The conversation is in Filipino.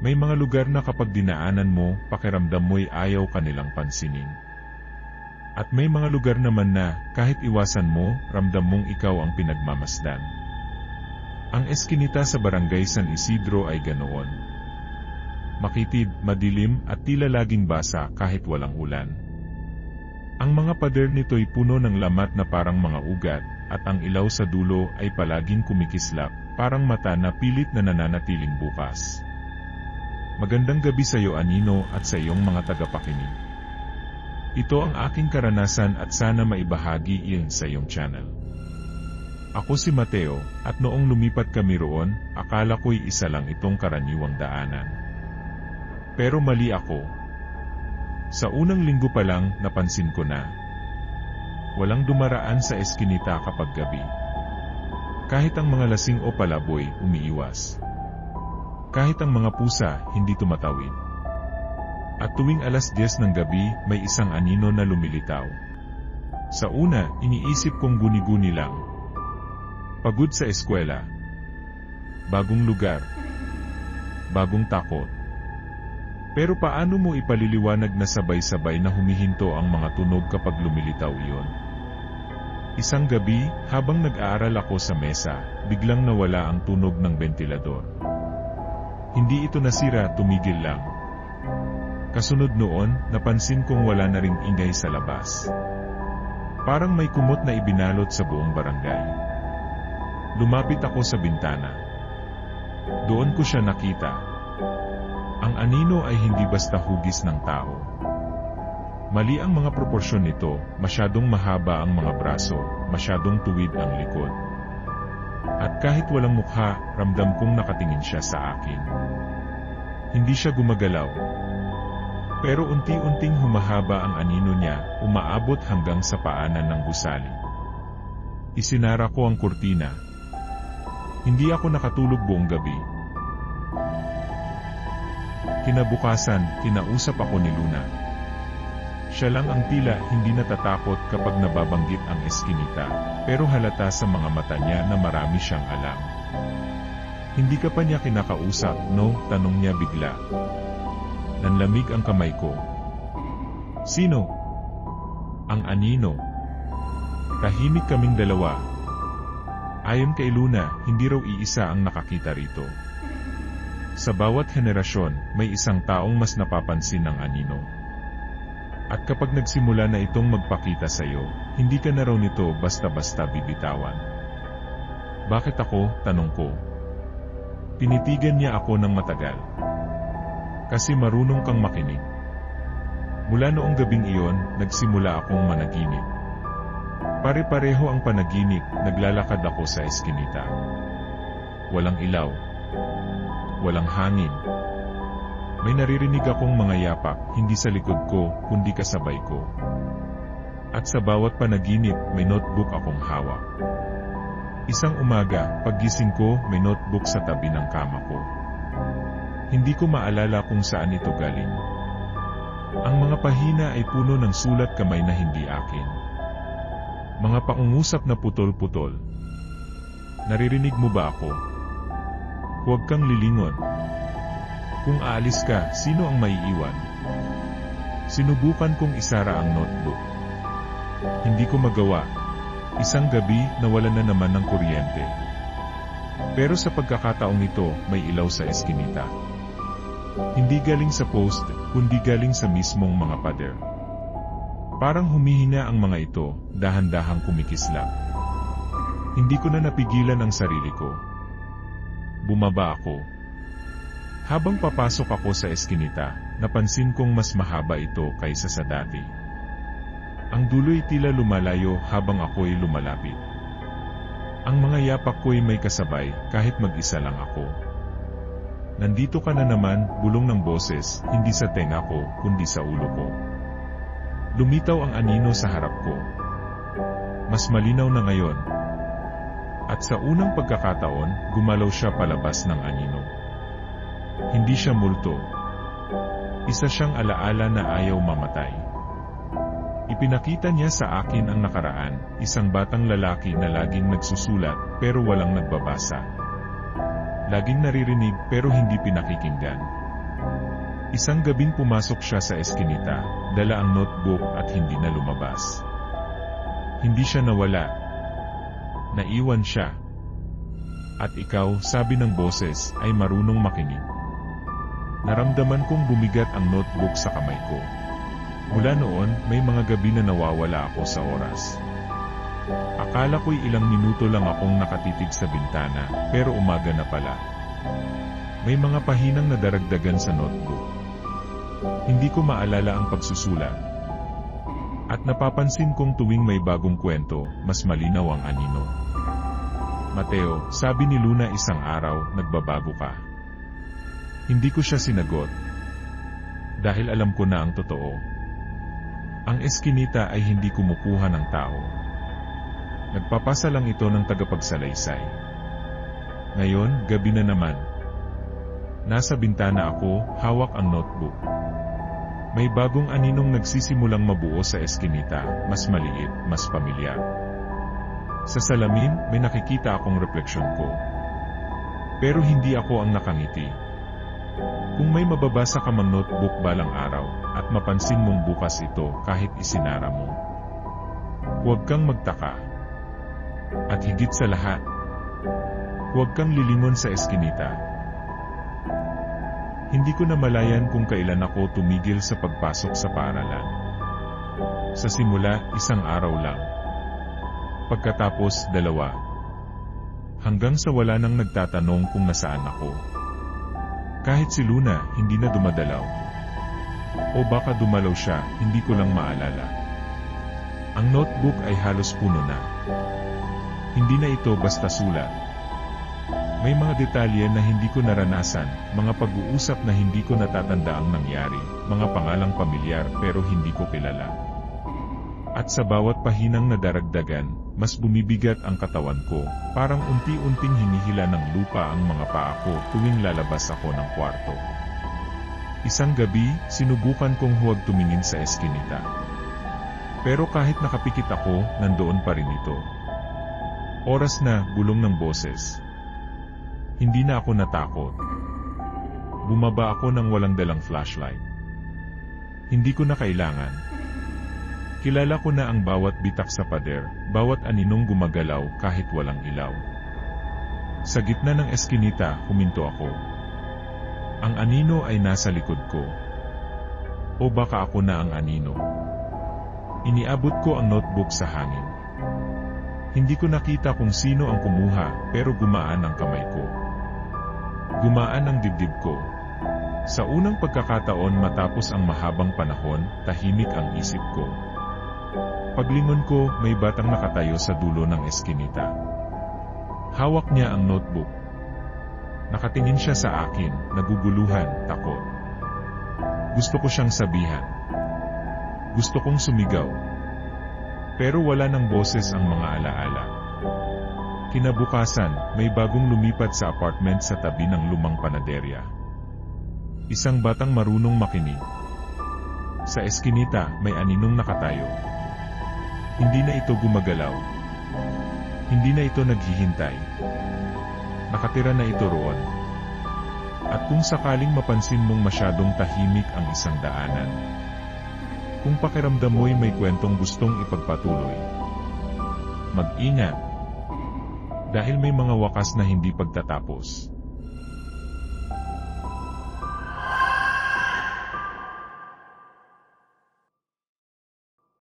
May mga lugar na kapag dinaanan mo, pakiramdam mo'y ayaw kanilang pansinin. At may mga lugar naman na, kahit iwasan mo, ramdam mong ikaw ang pinagmamasdan. Ang eskinita sa barangay San Isidro ay ganoon. Makitid, madilim, at tila laging basa kahit walang ulan. Ang mga pader nito'y puno ng lamat na parang mga ugat, at ang ilaw sa dulo ay palaging kumikislap, parang mata na pilit na nananatiling bukas. Magandang gabi sa iyo, Anino, at sa iyong mga tagapakinig. Ito ang aking karanasan at sana maibahagi iyon sa iyong channel. Ako si Mateo, at noong lumipat kami roon, akala ko'y isa lang itong karaniwang daanan. Pero mali ako. Sa unang linggo pa lang, napansin ko na walang dumaraan sa eskinita kapag gabi. Kahit ang mga lasing o palaboy, umiiwas. Kahit ang mga pusa, hindi tumatawid. At tuwing alas 10 ng gabi, may isang anino na lumilitaw. Sa una, iniisip kong guni-guni lang. Pagod sa eskwela. Bagong lugar. Bagong takot. Pero paano mo ipaliliwanag na sabay-sabay na humihinto ang mga tunog kapag lumilitaw iyon? Isang gabi, habang nag-aaral ako sa mesa, biglang nawala ang tunog ng ventilador. Hindi ito nasira, tumigil lang. Kasunod noon, napansin kong wala na ring ingay sa labas. Parang may kumot na ibinalot sa buong barangay. Lumapit ako sa bintana. Doon ko siya nakita. Ang anino ay hindi basta hugis ng tao. Mali ang mga proporsyon nito, masyadong mahaba ang mga braso, masyadong tuwid ang likod. At kahit walang mukha, ramdam kong nakatingin siya sa akin. Hindi siya gumagalaw. Pero unti-unting humahaba ang anino niya, umaabot hanggang sa paanan ng gusali. Isinara ko ang kurtina. Hindi ako nakatulog buong gabi. Kinabukasan, kinausap ako ni Luna. Siya lang ang tila hindi natatakot kapag nababanggit ang eskinita, pero halata sa mga mata niya na marami siyang alam. Hindi ka pa niya kinakausap, no? Tanong niya bigla. Nanlamig ang kamay ko. Sino? Ang anino. Tahimik kaming dalawa. Ayon kay Luna, hindi raw iisa ang nakakita rito. Sa bawat henerasyon, may isang taong mas napapansin ng anino. At kapag nagsimula na itong magpakita sa iyo, hindi ka na raw nito basta-basta bibitawan. Bakit ako? Tanong ko. Tinitigan niya ako ng matagal. Kasi marunong kang makinig. Mula noong gabing iyon, nagsimula akong managinip. Pare-pareho ang panaginip, naglalakad ako sa eskinita. Walang ilaw. Walang hangin. May naririnig akong mga yapak, hindi sa likod ko, kundi kasabay ko. At sa bawat panaginip, may notebook akong hawak. Isang umaga, paggising ko, may notebook sa tabi ng kama ko. Hindi ko maalala kung saan ito galing. Ang mga pahina ay puno ng sulat kamay na hindi akin. Mga pangungusap na putol-putol. Naririnig mo ba ako? Huwag kang lilingon. Kung aalis ka, sino ang maiiwan? Sinubukan kong isara ang notebook. Hindi ko magawa. Isang gabi, nawalan na naman ng kuryente. Pero sa pagkakataong ito, may ilaw sa eskinita. Hindi galing sa post, kundi galing sa mismong mga pader. Parang humihina ang mga ito, dahan-dahang kumikislap. Hindi ko na napigilan ang sarili ko. Bumaba ako. Habang papasok ako sa eskinita, napansin kong mas mahaba ito kaysa sa dati. Ang dulo'y tila lumalayo habang ako'y lumalapit. Ang mga yapak ko'y may kasabay kahit mag-isa lang ako. Nandito ka na naman, bulong ng boses, hindi sa tenga ko, kundi sa ulo ko. Lumitaw ang anino sa harap ko. Mas malinaw na ngayon. At sa unang pagkakataon, gumalaw siya palabas ng anino. Hindi siya multo. Isa siyang alaala na ayaw mamatay. Ipinakita niya sa akin ang nakaraan, isang batang lalaki na laging nagsusulat pero walang nagbabasa. Laging naririnig pero hindi pinakikinggan. Isang gabing pumasok siya sa eskinita, dala ang notebook at hindi na lumabas. Hindi siya nawala. Naiwan siya. At ikaw, sabi ng boses, ay marunong makinig. Naramdaman kong bumigat ang notebook sa kamay ko. Mula noon, may mga gabi na nawawala ako sa oras. Akala ko'y ilang minuto lang akong nakatitig sa bintana, pero umaga na pala. May mga pahinang nadaragdagan sa notebook. Hindi ko maalala ang pagsusulat. At napapansin kong tuwing may bagong kwento, mas malinaw ang anino. Mateo, sabi ni Luna isang araw, nagbabago ka. Hindi ko siya sinagot. Dahil alam ko na ang totoo. Ang eskinita ay hindi kumukuha ng tao. Nagpapasa lang ito ng tagapagsalaysay. Ngayon, gabi na naman. Nasa bintana ako, hawak ang notebook. May bagong aninong nagsisimulang mabuo sa eskinita, mas maliit, mas pamilyar. Sa salamin, may nakikita akong refleksyon ko. Pero hindi ako ang nakangiti. Kung may mababasa ka mang notebook balang araw, at mapansin mong bukas ito kahit isinara mo, huwag kang magtaka. At higit sa lahat, huwag kang lilingon sa eskinita. Hindi ko namalayan kung kailan ako tumigil sa pagpasok sa paaralan. Sa simula, isang araw lang. Pagkatapos, 2. Hanggang sa wala nang nagtatanong kung nasaan ako. Kahit si Luna, hindi na dumadalaw. O baka dumalaw siya, hindi ko lang maalala. Ang notebook ay halos puno na. Hindi na ito basta sulat. May mga detalye na hindi ko naranasan, mga pag-uusap na hindi ko natatanda ang nangyari, mga pangalang pamilyar pero hindi ko kilala. At sa bawat pahinang nadaragdagan, mas bumibigat ang katawan ko, parang unti-unting hinihila ng lupa ang mga paa ko tuwing lalabas ako ng kwarto. Isang gabi, sinubukan kong huwag tumingin sa eskinita. Pero kahit nakapikit ako, nandoon pa rin ito. Oras na, bulong ng boses. Hindi na ako natakot. Bumaba ako nang walang dalang flashlight. Hindi ko na kailangan. Kilala ko na ang bawat bitak sa pader, bawat aninong gumagalaw kahit walang ilaw. Sa gitna ng eskinita, huminto ako. Ang anino ay nasa likod ko. O baka ako na ang anino. Iniabot ko ang notebook sa hangin. Hindi ko nakita kung sino ang kumuha, pero gumaan ang kamay ko. Gumaan ang dibdib ko. Sa unang pagkakataon matapos ang mahabang panahon, tahimik ang isip ko. Paglingon ko, may batang nakatayo sa dulo ng eskinita. Hawak niya ang notebook. Nakatingin siya sa akin, naguguluhan, takot. Gusto ko siyang sabihan. Gusto kong sumigaw. Pero wala ng boses ang mga alaala. Kinabukasan, may bagong lumipat sa apartment sa tabi ng lumang panaderya. Isang batang marunong makinig. Sa eskinita, may aninong nakatayo. Hindi na ito gumagalaw. Hindi na ito naghihintay. Nakatira na ito roon. At kung sakaling mapansin mong masyadong tahimik ang isang daanan, kung pakiramdam mo'y may kwentong gustong ipagpatuloy, mag-ingat. Dahil may mga wakas na hindi pagtatapos.